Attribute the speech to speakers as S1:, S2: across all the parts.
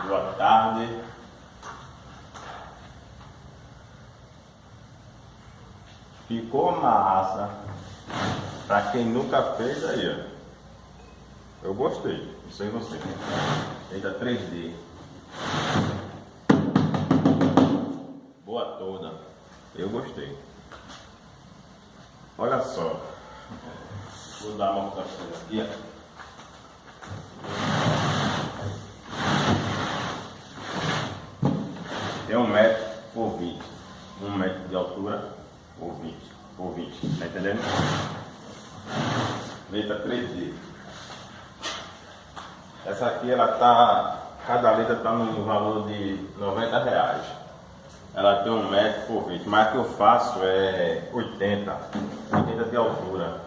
S1: Boa tarde. Ficou massa. Pra quem nunca fez aí, ó. Eu gostei. Não sei você. Ainda 3D. Boa toda. Eu gostei. Olha só. Vou dar uma rotação aqui, ó. Tem 1 metro por 20. 1 metro de altura por 20. Por 20. Tá entendendo? Letra 3D. Essa aqui, ela tá. Cada letra tá no valor de R$90. Ela tem 1 metro por 20. Mas a que eu faço é 80 de altura.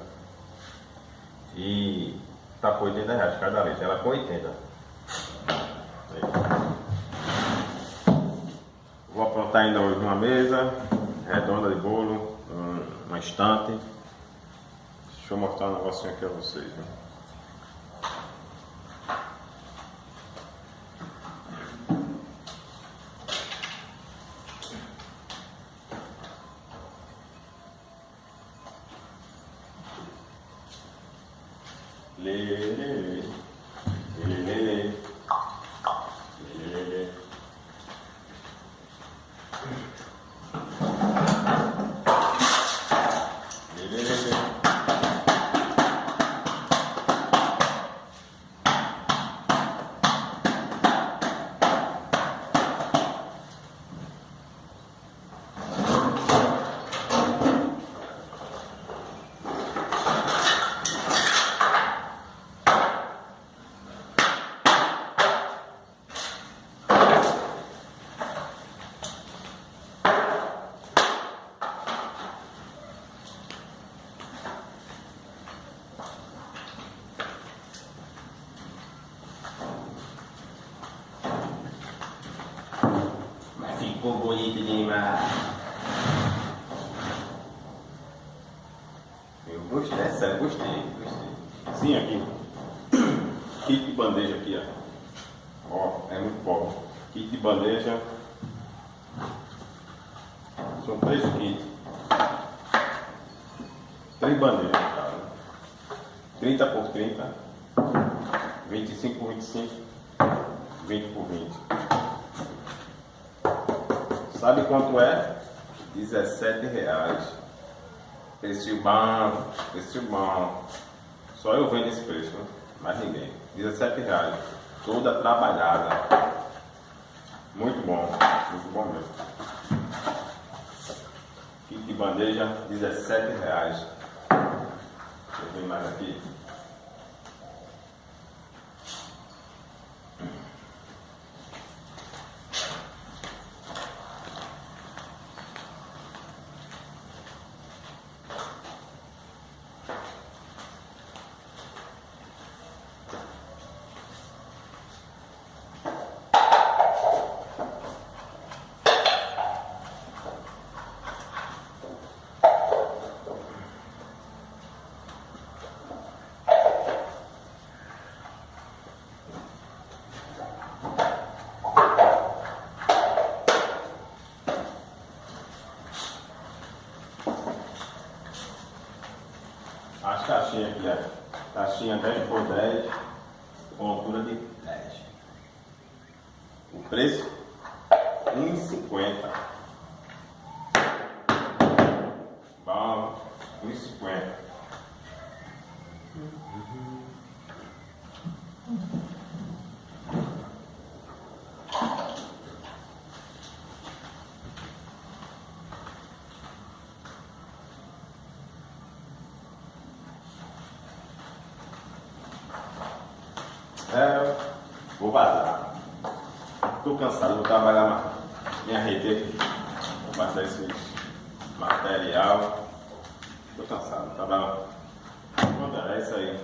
S1: E tá por R$80 cada letra. Ela com 80. Vou aprontar ainda hoje uma mesa redonda de bolo, uma estante. Deixa eu mostrar um negocinho aqui a vocês. Né? Lê, lê, lê, lê, lê. Ficou bonito demais. Eu gostei, é sério, gostei. Sim, aqui. Kit de bandeja aqui, ó. Ó, é muito bom. Kit de bandeja. São 3 kits. 3 bandejas, cara. 30 por 30. 25 por 25. 20 por 20. Sabe quanto é? R$17. Preço bom. Só eu vendo esse preço, né? Mais ninguém. R$17. Toda trabalhada. Muito bom mesmo. Kit de bandeja, R$17. Deixa eu ver mais aqui. As caixinhas aqui, ó. Caixinha 10 por 10, com altura de 10. O preço? R$1,50. Bom, R$1,50. Vou vazar. Tô cansado, vou trabalhar mais. Minha rede aqui. Vou passar esse material. Tô cansado, vou trabalhar. Pronto, é isso aí.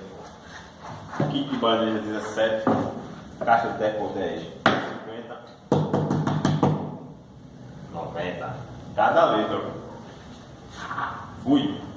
S1: Kit de bandeja 17. Caixa de 10 por 10. 50. 90. Cada letra. Fui.